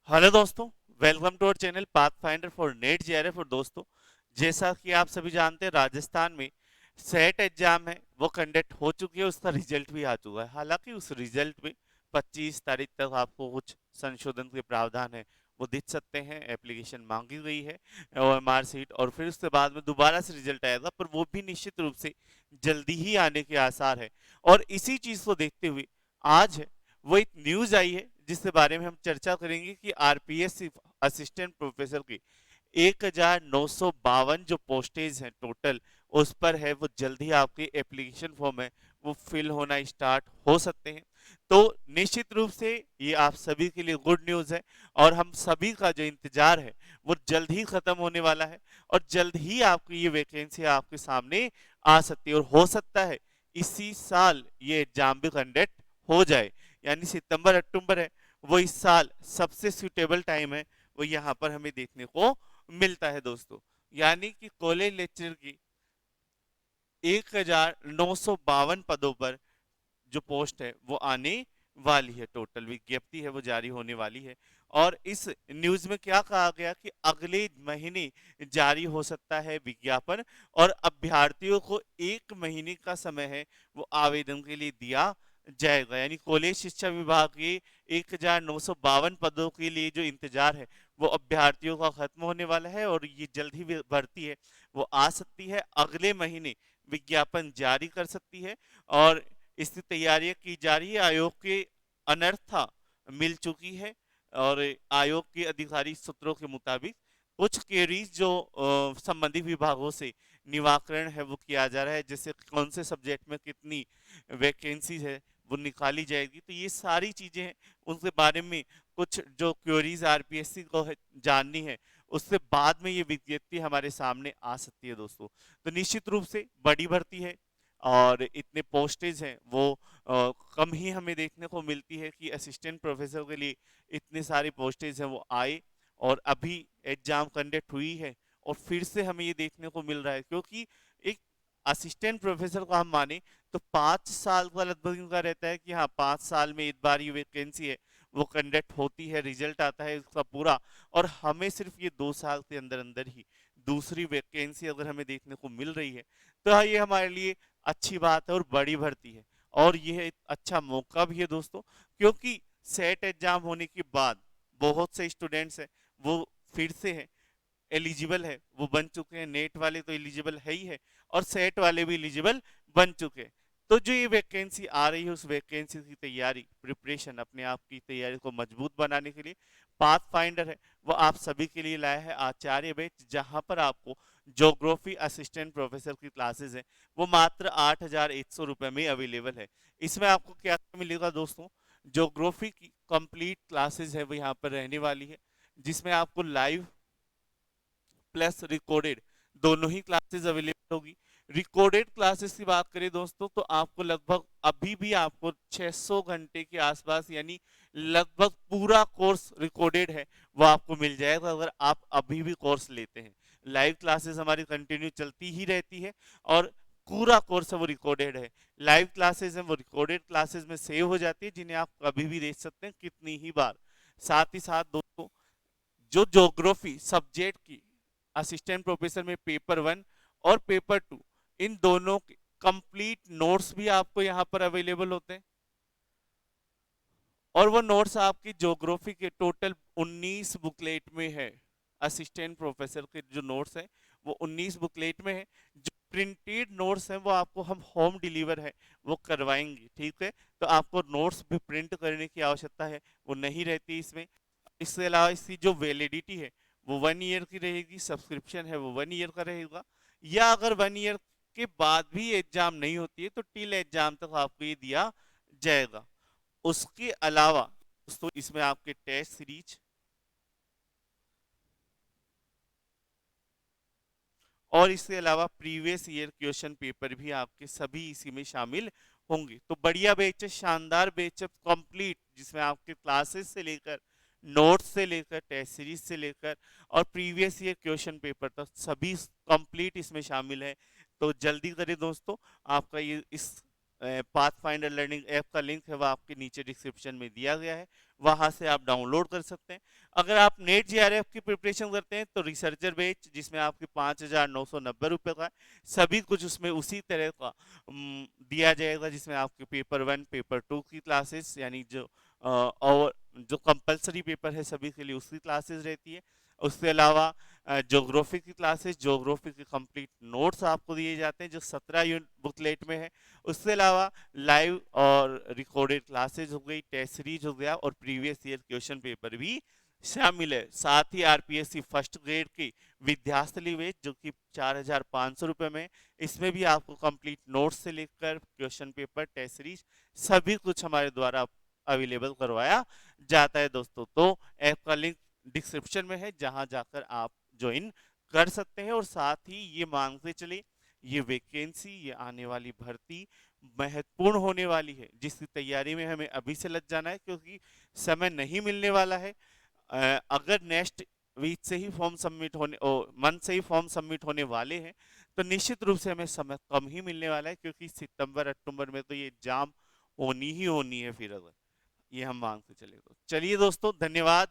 Hello दोस्तों, welcome to our channel Path Finder for NET JRF. और दोस्तों, जैसा कि आप सभी जानते हैं, राजस्थान में सेट एग्जाम है वो कंडक्ट हो चुकी है, उसका रिजल्ट भी आ चुका है। हालांकि उस रिजल्ट में 25 तारीख तक आपको कुछ संशोधन के प्रावधान है वो दिख सकते हैं। एप्लीकेशन मांगी गई है ओएमआर सीट, और फिर उसके बाद में दोबारा से रिजल्ट आएगा, पर वो भी निश्चित रूप से जल्दी ही आने के आसार है। और इसी चीज को देखते हुए आज है वो एक न्यूज आई है जिसके बारे में हम चर्चा करेंगे कि आरपीएस असिस्टेंट प्रोफेसर की 1952 जो पोस्टेज हैं टोटल, उस पर है वो जल्द ही आपकी एप्लीकेशन फॉर्म है वो फिल होना स्टार्ट हो सकते हैं। तो निश्चित रूप से ये आप सभी के लिए गुड न्यूज है, और हम सभी का जो इंतजार है वो जल्द ही खत्म होने वाला है, और जल्द ही आपकी ये वैकेंसी आपके सामने आ सकती है। और हो सकता है इसी साल ये एग्जाम भी कंडक्ट हो जाए, यानी सितंबर अक्टूबर है वो इस साल सबसे सूटेबल टाइम है वो यहाँ पर हमें देखने को मिलता है दोस्तों। यानी कि कॉलेज लेक्चर की 1952 पदों पर जो पोस्ट है वो आने वाली है, टोटल विज्ञप्ति है वो जारी होने वाली है। और इस न्यूज में क्या कहा गया कि अगले महीने जारी हो सकता है विज्ञापन, और अभ्यर्थियों को 1 महीने का समय है वो आवेदन के लिए दिया जाएगा। यानी कॉलेज शिक्षा विभाग के 1952 पदों के लिए जो इंतजार है वो अभ्यर्थियों का खत्म होने वाला है, और ये जल्द ही भर्ती है वो आ सकती है, अगले महीने विज्ञापन जारी कर सकती है। और इसकी तैयारियां की जा रही है। आयोग के अनर्था मिल चुकी है, और आयोग के अधिकारी सूत्रों के मुताबिक कुछ क्वेरीज जो संबंधित विभागों से निवाकरण है वो किया जा रहा है, जैसे कौन से सब्जेक्ट में कितनी वैकेंसी है वो निकाली जाएगी। तो ये सारी चीजें हैं, उनके बारे में कुछ जो क्वेरीज आरपीएससी को जाननी है, उससे बाद में ये विज्ञप्ति हमारे सामने आ सकती है दोस्तों। तो निश्चित रूप से बड़ी भर्ती है, और इतने पोस्टेज हैं वो कम ही हमें देखने को मिलती है कि असिस्टेंट प्रोफेसर के लिए इतनी सारी पोस्टेज हैं वो आए, और अभी एग्जाम कंडक्ट हुई है, और फिर से हमें ये देखने को मिल रहा है। क्योंकि एक असिस्टेंट प्रोफेसर को हम माने तो 5 साल का लगभग इनका रहता है कि हाँ 5 साल में एक बार ये वैकेंसी है वो कंडक्ट होती है, रिजल्ट आता है उसका पूरा, और हमें सिर्फ ये 2 साल के अंदर अंदर ही दूसरी वैकेंसी अगर हमें देखने को मिल रही है, तो हाँ, ये हमारे लिए अच्छी बात है और बड़ी भर्ती है। और यह एक अच्छा मौका भी है दोस्तों, क्योंकि सेट एग्जाम होने के बाद बहुत से स्टूडेंट्स हैं वो फिर से हैं एलिजिबल है, वो बन चुके हैं। नेट वाले तो एलिजिबल है ही है, और सेट वाले भी एलिजिबल बन चुके हैं। तो जो ये वैकेंसी आ रही है उस वैकेंसी की तैयारी, प्रिपरेशन, अपने आप की तैयारी को मजबूत बनाने के लिए पाथ फाइंडर है वो आप सभी के लिए लाया है आचार्य बैच, जहां पर आपको ज्योग्राफी असिस्टेंट प्रोफेसर की क्लासेस है वो मात्र 8,100 रुपए में अवेलेबल है। इसमें आपको क्या मिलेगा दोस्तों? ज्योग्राफी की कंप्लीट क्लासेस है वो यहाँ पर रहने वाली है, जिसमें आपको लाइव प्लस रिकॉर्डेड दोनों ही क्लासेस अवेलेबल होगी। रिकॉर्डेड क्लासेस की बात करें दोस्तों, तो आपको लगभग अभी भी आपको 600 घंटे के आसपास, यानी लगभग पूरा कोर्स रिकॉर्डेड है वो आपको मिल जाएगा अगर आप अभी भी कोर्स लेते हैं। लाइव क्लासेस हमारी कंटिन्यू चलती ही रहती है, और पूरा कोर्स है वो रिकॉर्डेड है। लाइव क्लासेस है वो रिकॉर्डेड क्लासेस में सेव हो जाती है, जिन्हें आप कभी भी देख सकते हैं कितनी ही बार। साथ ही साथ दोस्तों, जो ज्योग्राफी सब्जेक्ट की असिस्टेंट प्रोफेसर में पेपर 1 और पेपर 2, इन दोनों के कंप्लीट नोट्स भी आपको यहाँ पर अवेलेबल होते हैं। और वो नोट्स आपकी ज्योग्राफी के टोटल 19 बुकलेट में है। असिस्टेंट प्रोफेसर के जो नोट्स हैं वो 19 बुकलेट में है। जो प्रिंटेड नोट्स हैं वो आपको हम होम डिलीवर है वो करवाएंगे, ठीक है? तो आपको नोट्स भी प्रिंट करने की आवश्यकता है वो नहीं रहती इसमें। इसके अलावा इसकी जो वैलिडिटी है वो 1 ईयर की रहेगी, सब्सक्रिप्शन है वो 1 ईयर का रहेगा। या अगर 1 ईयर के बाद भी एग्जाम नहीं होती है तो टिल एग्जाम तक आपको ये दिया जाएगा। उसके अलावा दोस्तों, इसमें आपके टेस्ट सीरीज और इसके अलावा प्रीवियस ईयर क्वेश्चन पेपर भी आपके सभी इसी में शामिल होंगे। तो बढ़िया बैच है, शानदार बैच है, कंप्लीट, जिसमें आपके क्लासेस से लेकर नोट्स से लेकर टेस्ट सीरीज से लेकर और प्रीवियस ईयर क्वेश्चन पेपर तक सभी कंप्लीट इसमें शामिल है। तो जल्दी करें दोस्तों, आपका ये इस पाथ फाइंडर लर्निंग ऐप का लिंक है, वह आपके नीचे डिस्क्रिप्शन में दिया गया है, वहां से आप डाउनलोड कर सकते हैं। अगर आप नेट जीआरएफ की प्रिपरेशन करते हैं तो रिसर्चर बैच, जिसमें आपके 5,990 रुपये का है, सभी कुछ उसमें उसी तरह का दिया जाएगा, जिसमें आपके पेपर 1 पेपर 2 की क्लासेस, यानी और जो कंपलसरी पेपर है सभी के लिए उसकी क्लासेस रहती है। उसके अलावा ज्योग्राफी की क्लासेस, ज्योग्राफी के कंप्लीट नोट्स आपको दिए जाते हैं जो 17 यूनिट बुकलेट में है। उसके अलावा लाइव और रिकॉर्डेड क्लासेज हो गई, टेस्ट सीरीज हो गया, और प्रीवियस ईयर क्वेश्चन पेपर भी शामिल है। साथ ही आरपीएससी फर्स्ट ग्रेड की विद्यास्थली बैच जो कि 4,500 रुपये में, इसमें भी आपको कंप्लीट नोट्स से लेकर क्वेश्चन पेपर, टेस्ट सीरीज सभी कुछ हमारे द्वारा अवेलेबल करवाया जाता है दोस्तों। तो ऐप का लिंक डिस्क्रिप्शन में है, जहां जाकर आप ज्वाइन कर सकते हैं। और साथ ही ये मांगते चले, ये वैकेंसी, ये आने वाली भर्ती महत्वपूर्ण होने वाली है, जिसकी तैयारी में हमें अभी से लग जाना है, क्योंकि समय नहीं मिलने वाला है। अगर नेक्स्ट वीक से ही फॉर्म सबमिट होने मंथ से ही फॉर्म सबमिट होने वाले हैं, तो निश्चित रूप से हमें समय कम ही मिलने वाला है, क्योंकि सितंबर अक्टूबर में तो ये एग्जाम होनी ही होनी है। फिर अगर ये हम मांग के चले तो चलिए दोस्तों, धन्यवाद।